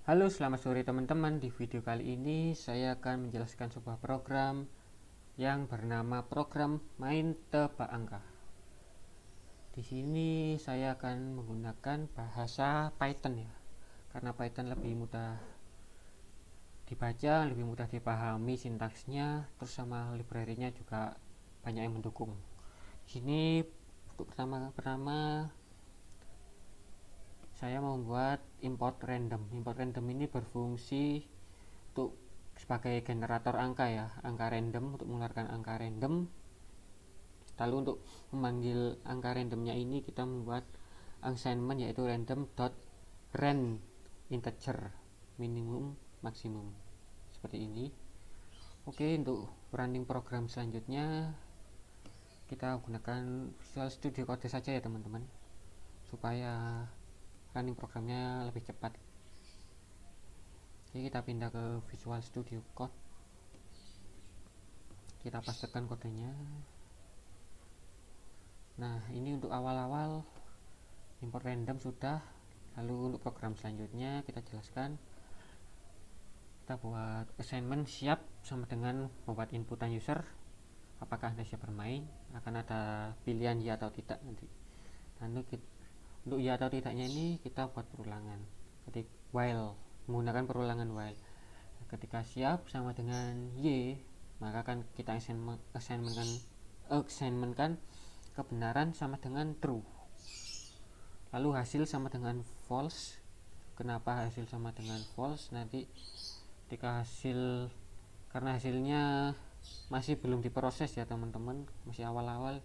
Halo, selamat sore teman-teman. Di video kali ini saya akan menjelaskan sebuah program yang bernama program main tebak angka. Di sini saya akan menggunakan bahasa Python ya, karena Python lebih mudah dibaca, lebih mudah dipahami sintaksnya, terus sama library-nya juga banyak yang mendukung. Di sini untuk pertama saya membuat import random. Import random ini berfungsi untuk sebagai generator angka ya, angka random, untuk mengeluarkan angka random. Lalu untuk memanggil angka randomnya ini kita membuat assignment, yaitu random.rand integer minimum maksimum seperti ini. Oke, untuk running program selanjutnya kita gunakan Visual Studio Code saja ya teman-teman, supaya running programnya lebih cepat. Jadi kita pindah ke Visual Studio Code, kita pastekan kodenya. Nah, ini untuk awal-awal import random sudah. Lalu untuk program selanjutnya kita jelaskan, kita buat assignment siap sama dengan membuat inputan user, apakah Anda siap bermain. Akan ada pilihan ya atau tidak nanti. Lalu untuk ya atau tidaknya ini kita buat perulangan ketik while, menggunakan perulangan while. Ketika siap sama dengan y, maka kan kita assignmentkan kebenaran sama dengan true. Lalu hasil sama dengan false. Kenapa hasil sama dengan false? Nanti ketika karena hasilnya masih belum diproses ya teman-teman, masih awal-awal,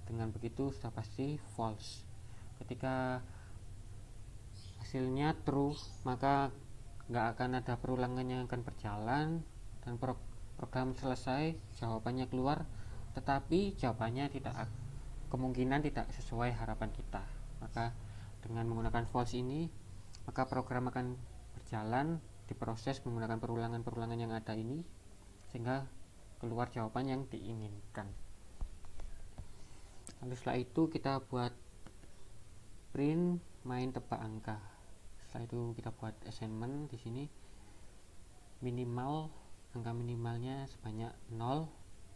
dengan begitu sudah pasti false. Ketika hasilnya true, maka nggak akan ada perulangan yang akan berjalan dan program selesai, jawabannya keluar, tetapi jawabannya kemungkinan tidak sesuai harapan kita. Maka dengan menggunakan false ini, maka program akan berjalan, diproses menggunakan perulangan-perulangan yang ada ini, sehingga keluar jawaban yang diinginkan. Lalu setelah itu kita buat print main tebak angka. Setelah itu kita buat assignment di sini, minimal, angka minimalnya sebanyak 0,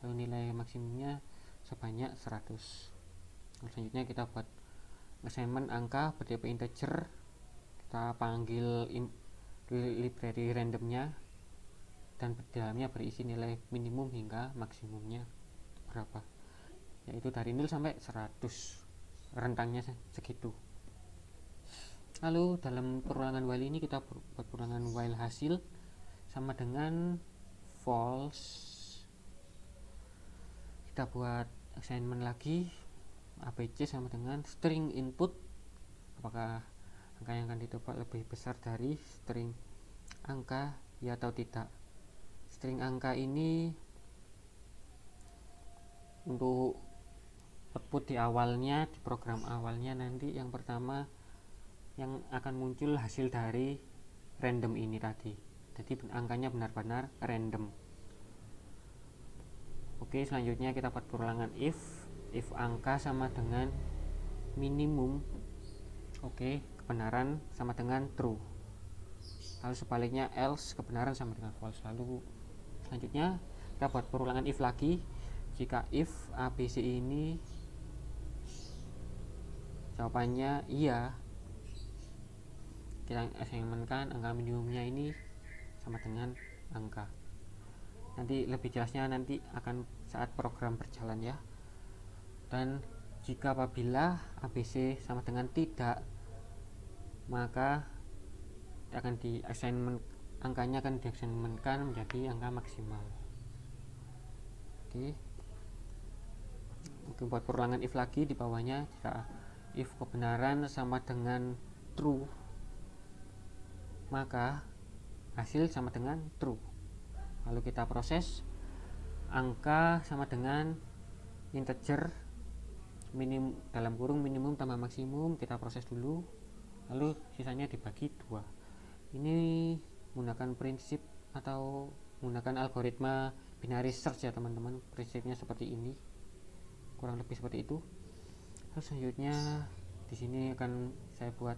lalu nilai maksimumnya sebanyak 100. Lalu selanjutnya kita buat assignment angka bertipe integer, kita panggil library randomnya, dan di dalamnya berisi nilai minimum hingga maksimumnya berapa, yaitu dari 0 sampai 100, rentangnya segitu. Lalu dalam perulangan while ini kita buat perulangan while hasil sama dengan false. Kita buat assignment lagi, ABC sama dengan string input, apakah angka yang akan ditebak lebih besar dari string angka ya atau tidak. String angka ini untuk output di awalnya, di program awalnya nanti yang pertama yang akan muncul hasil dari random ini tadi. Jadi angkanya benar-benar random. Oke, selanjutnya kita buat perulangan if angka sama dengan minimum, oke, kebenaran sama dengan true. Lalu sebaliknya else, kebenaran sama dengan false. Lalu selanjutnya kita buat perulangan if lagi. Jika if ABC ini jawabannya iya, kita assignmentkan angka minimumnya ini sama dengan angka. Nanti lebih jelasnya nanti akan saat program berjalan ya. Dan jika apabila ABC sama dengan tidak, maka akan angkanya akan diassignmentkan menjadi angka maksimal. Oke. Buat perulangan if lagi di bawahnya, jika if kebenaran sama dengan true, maka hasil sama dengan true. Lalu kita proses angka sama dengan integer dalam kurung minimum tambah maksimum, kita proses dulu, lalu sisanya dibagi 2. Ini menggunakan prinsip atau menggunakan algoritma binary search ya teman-teman. Prinsipnya seperti ini, kurang lebih seperti itu. Terus selanjutnya di sini akan saya buat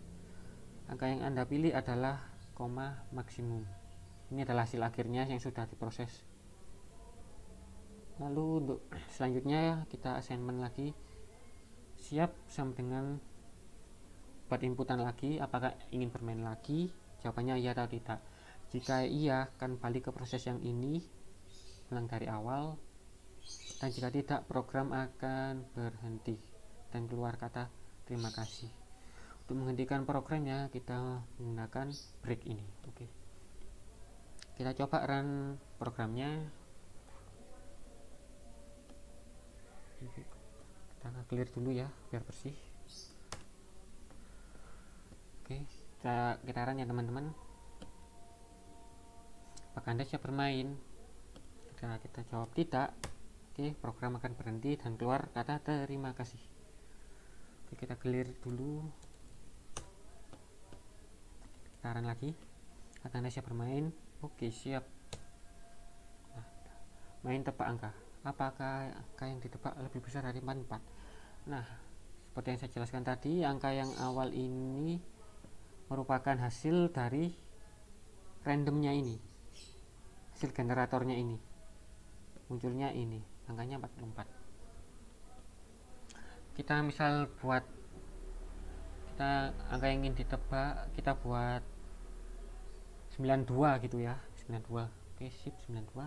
angka yang Anda pilih adalah koma maksimum. Ini adalah hasil akhirnya yang sudah diproses. Lalu untuk selanjutnya kita assignment lagi. Siap sama dengan buat inputan lagi, apakah ingin bermain lagi? Jawabannya iya atau tidak. Jika iya, akan balik ke proses yang ini, ulang dari awal. Dan jika tidak, program akan berhenti dan keluar kata terima kasih. Untuk menghentikan programnya, kita menggunakan break ini. Oke. Kita coba run programnya. Kita clear dulu ya, biar bersih. Oke, kita run ya teman-teman. Apakah Anda siap bermain? Kita jawab tidak. Oke, program akan berhenti dan keluar kata terima kasih. Oke, kita clear dulu. Kita run lagi. Apakah Anda siap bermain? Oke, siap. Nah, main tebak angka. Apakah angka yang ditebak lebih besar dari 44? Nah, seperti yang saya jelaskan tadi, angka yang awal ini merupakan hasil dari randomnya ini, hasil generatornya ini, munculnya ini, angkanya 44. Kita misal buat angka yang ingin ditebak, kita buat 92 gitu ya, 92. Oke, sip, 92.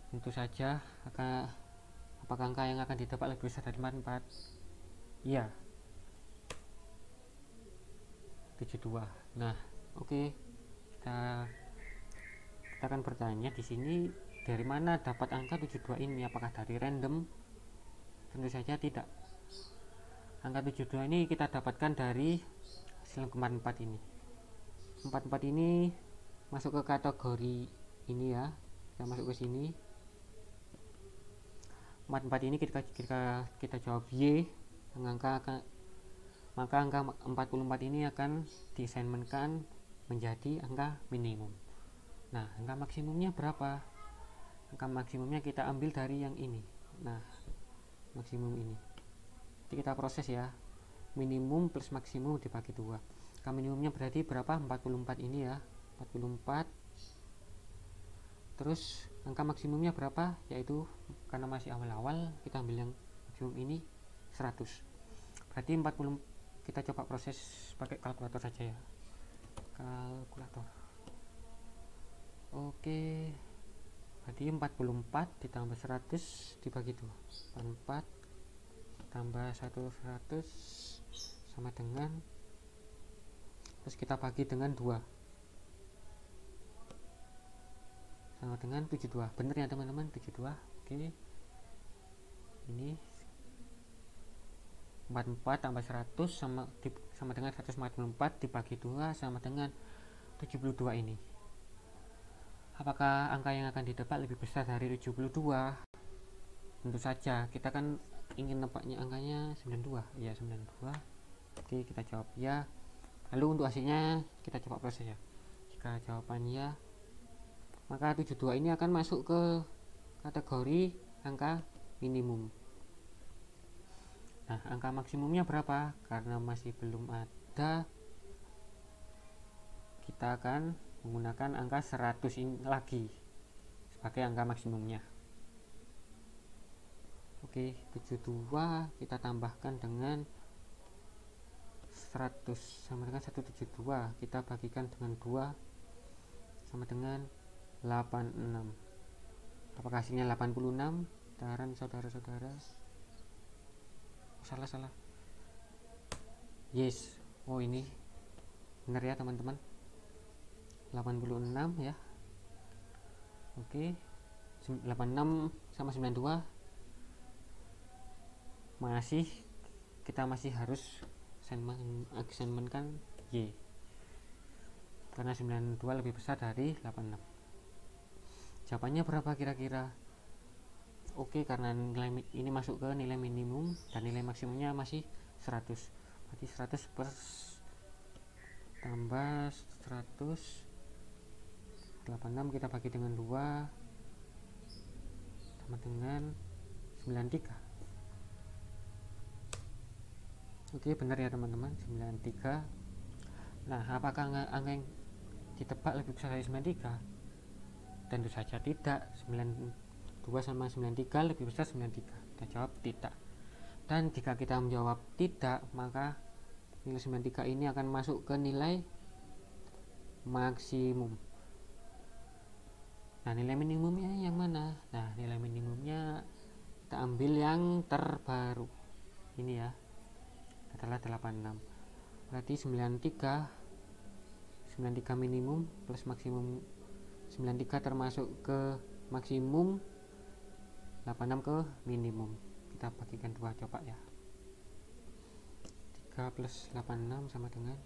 Tentu saja apakah angka yang akan ditebak lebih besar dari 44? Iya, 72. Nah, oke. Kita akan bertanya di sini, dari mana dapat angka 72 ini? Apakah dari random? Tentu saja tidak. Angka 72 ini kita dapatkan dari hasil 44 ini. 44 ini masuk ke kategori ini ya. Kita masuk ke sini. 44 ini kita jawab Y, maka angka 44 ini akan diassignmentkan menjadi angka minimum. Nah, angka maksimumnya berapa? Angka maksimumnya kita ambil dari yang ini. Nah, maksimum ini. Jadi kita proses ya. Minimum plus maksimum dibagi 2. Angka minimumnya berarti berapa? 44 ini ya. 44. Terus angka maksimumnya berapa? Yaitu karena masih awal-awal, kita ambil yang maksimum ini 100. Berarti 40. Kita coba proses pakai kalkulator saja ya. Kalkulator. Oke. Berarti 44 ditambah 100 dibagi 2. 44 tambah 100 sama dengan, terus kita bagi dengan 2 sama dengan 72. Bener ya teman-teman, 72. Oke. Ini 44 tambah 100 sama dengan 144 dibagi 2 sama dengan 72 ini. Apakah angka yang akan ditebak lebih besar dari 72? Tentu saja, kita kan ingin nebaknya angkanya 92. Ya, 92. Oke, kita jawab ya. Lalu untuk hasilnya kita coba proses ya. Jika jawabannya ya, maka 72 ini akan masuk ke kategori angka minimum. Nah, angka maksimumnya berapa? Karena masih belum ada, kita akan menggunakan angka 100 ini lagi sebagai angka maksimumnya. Oke, 72 kita tambahkan dengan 100 sama dengan 172. Kita bagikan dengan 2 sama dengan 86. Apakah hasilnya 86? Taran saudara-saudara. Salah. Yes. Oh, ini benar ya teman-teman. 86 ya. Oke. 86 sama 92 kita masih harus assignmentkan Y, karena 92 lebih besar dari 86. Jawabannya berapa kira-kira? Oke, karena nilai ini masuk ke nilai minimum dan nilai maksimumnya masih 100. Berarti 100 per tambah 100 86 kita bagi dengan 2 sama dengan 93. Oke, benar ya teman-teman, 93. Nah, apakah angka yang ditebak lebih besar dari 93? Tentu saja tidak. 92 sama 93 lebih besar 93. Kita jawab tidak. Dan jika kita menjawab tidak, maka nilai 93 ini akan masuk ke nilai maksimum. Nah, nilai minimumnya yang mana? Nah, nilai minimumnya kita ambil yang terbaru ini ya, adalah 86. Berarti 93 minimum plus maksimum. 93 termasuk ke maksimum, 86 ke minimum. Kita bagikan 2 coba ya. 3 plus 86 sama dengan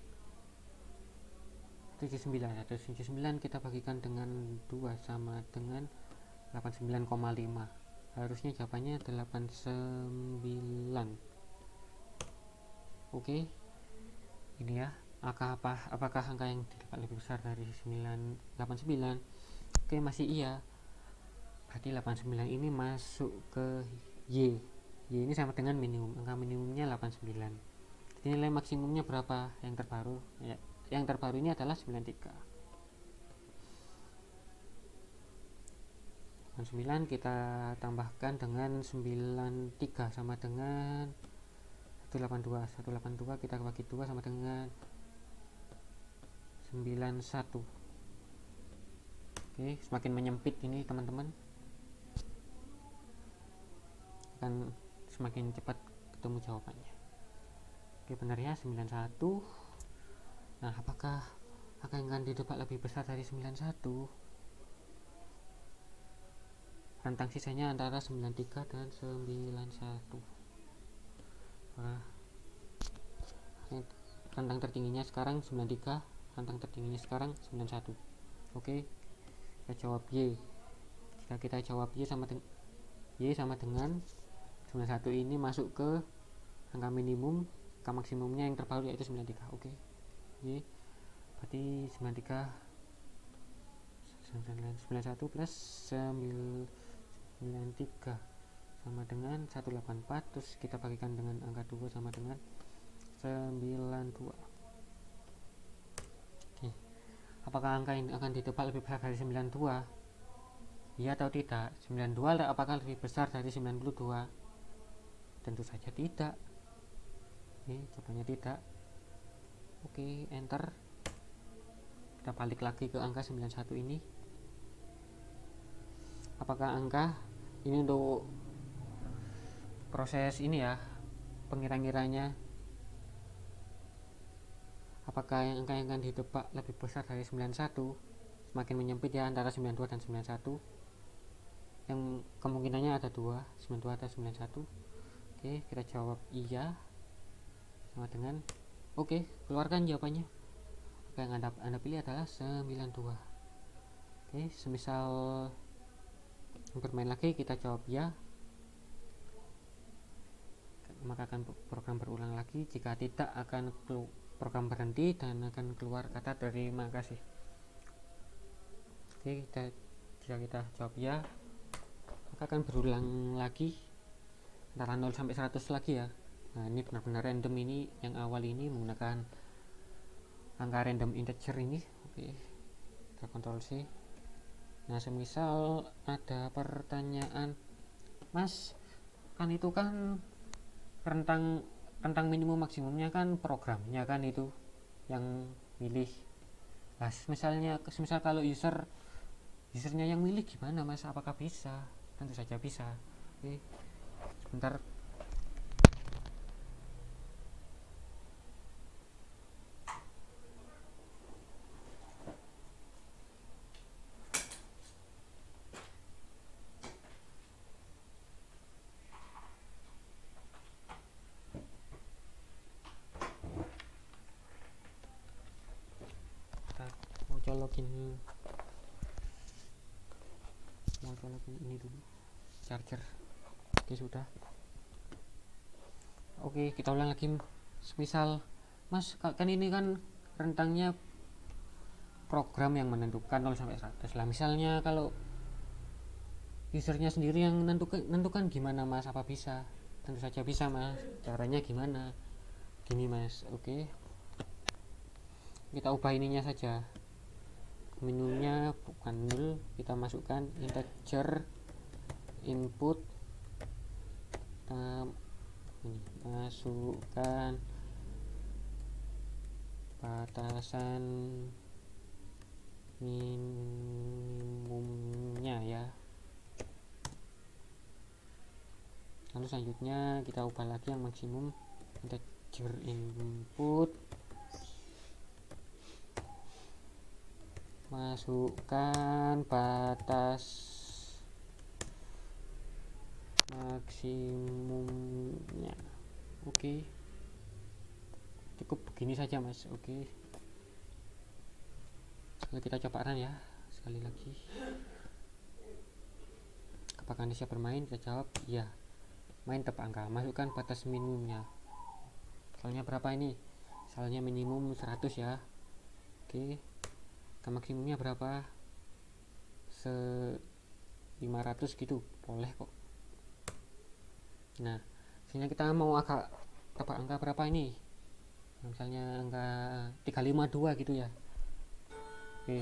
79. 79 kita bagikan dengan 2 sama dengan 89,5. Harusnya jawabannya 89. Oke, ini ya, apakah angka yang ditebak lebih besar dari 89? Oke, masih iya. Berarti 89 ini masuk ke Y. Y ini sama dengan minimum. Angka minimumnya 89. Jadi nilai maksimumnya berapa yang terbaru? Ya, yang terbaru ini adalah 93. 9 kita tambahkan dengan 93 sama dengan 182. 182 kita bagi 2 sama dengan 91. Oke, semakin menyempit ini teman-teman, akan semakin cepat ketemu jawabannya. Oke, benar ya, 91. Nah, apakah akan ditebak lebih besar dari 91? Rentang sisanya antara 93 dan 91. Nah, rentang tertingginya sekarang 93, rentang tertingginya sekarang 91. Oke, kita jawab Y. Jika kita jawab Y sama dengan 91, ini masuk ke angka minimum, angka maksimumnya yang terbaru yaitu 93. Oke, Y berarti 91 plus 93 sama dengan 184, terus kita bagikan dengan angka 2 sama dengan 92. Oke, apakah angka ini akan ditebak lebih besar dari 92? Iya atau tidak? 92 apakah lebih besar dari 92? Tentu saja tidak. Oke, jawabannya tidak. Oke, enter. Kita balik lagi ke angka 91 ini. Apakah angka ini untuk proses ini ya, pengira-ngiranya, apakah angka yang akan ditebak lebih besar dari 91? Semakin menyempit ya, antara 92 dan 91. Yang kemungkinannya ada 2, 92 atau 91. Oke, kita jawab iya sama dengan oke, keluarkan jawabannya. Oke, yang anda pilih adalah 92. Oke, semisal bermain lagi, kita jawab ya, maka akan program berulang lagi. Jika tidak, akan program berhenti dan akan keluar kata terima kasih. Oke, jika kita jawab ya, maka akan berulang lagi antara 0 sampai 100 lagi ya. Nah, ini benar-benar random, ini yang awal ini menggunakan angka random integer ini. Oke, kita Ctrl C. Nah, semisal ada pertanyaan, Mas, kan itu kan rentang minimum maksimumnya kan programnya kan itu yang milih. Nah, semisal kalau usernya yang milih gimana, Mas? Apakah bisa? Tentu saja bisa. Oke, sebentar. Mau colokin ini dulu, charger. Oke, sudah. Oke, kita ulang lagi. Misal, Mas, kan ini kan rentangnya program yang menentukan 0 sampai 100 lah. Misalnya kalau usernya sendiri yang menentukan gimana, Mas? Apa bisa? Tentu saja bisa, Mas. Caranya gimana? gini mas. Oke, kita ubah ininya saja, minimumnya bukan 0, kita masukkan integer input, kita ini masukkan batasan minimumnya ya. Lalu selanjutnya kita ubah lagi yang maksimum, integer input, masukkan batas maksimumnya. Oke, cukup begini saja mas. Oke, lalu kita coba run ya sekali lagi. Apakah Anda siap bermain? Kita jawab iya. Main tebak angka, masukkan batas minimumnya. Soalnya berapa ini? Soalnya minimum 100 ya. Oke, ke maksimumnya berapa? 500 gitu, boleh kok. Nah, sini kita mau agak tebak angka berapa ini? Misalnya angka 352 gitu ya. Oke,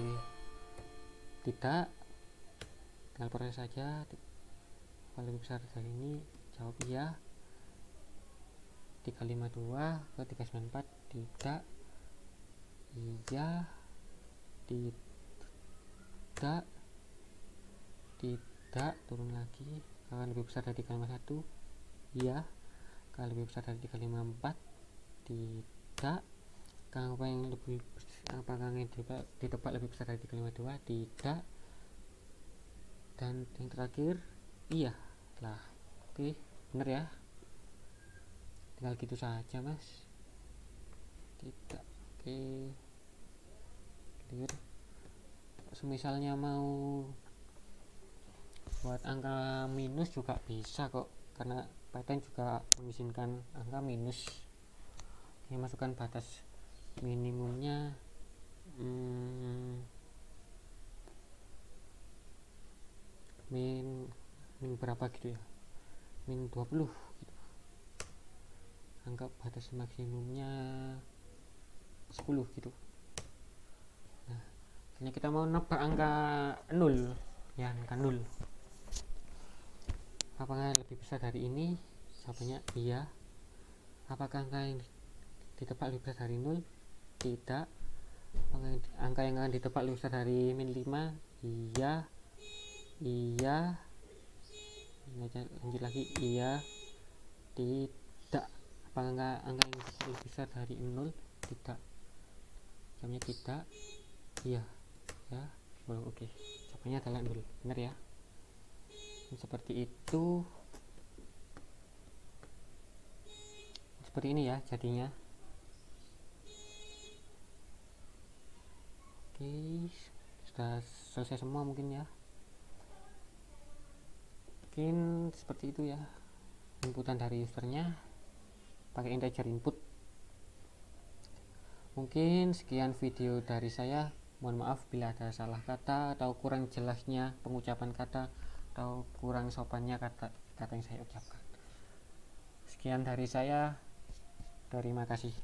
tidak, tinggal proses saja. Kalau lebih besar dari ini, jawab iya. 352 ke 394, tidak, iya, tidak, turun lagi. Kalau lebih besar dari 351, iya. Kalau lebih besar dari 354, tidak. Kalau yang lebih, apakah yang ditebak lebih besar dari 352, tidak. Dan yang terakhir iya lah. Oke, bener ya, tinggal gitu saja mas. Tidak. Oke, clear. Semisalnya mau buat angka minus juga bisa kok, karena Python juga mengizinkan angka minus. Ini masukkan batas minimumnya min berapa gitu ya, min 20 gitu. Anggap batas maksimumnya 10 gitu. Nah, ini kita mau nebak angka 0 ya, angka 0. Apakah lebih besar dari ini? Jawabannya iya. Apakah angka yang ditebak lebih besar dari 0? Tidak. Angka yang akan ditebak lebih besar dari min 5? Iya. Iya. Lanjut lagi, iya. Tidak. Apakah angka yang lebih besar dari 0? Tidak. Jawabannya tidak. Iya ya. Oke, jawabannya adalah 0. Benar ya. Seperti itu, seperti ini ya jadinya. Oke, sudah selesai semua mungkin ya. Mungkin seperti itu ya, inputan dari usernya pakai integer input. Mungkin sekian video dari saya. Mohon maaf bila ada salah kata atau kurang jelasnya pengucapan kata atau kurang sopannya kata yang saya ucapkan. Sekian dari saya. Terima kasih.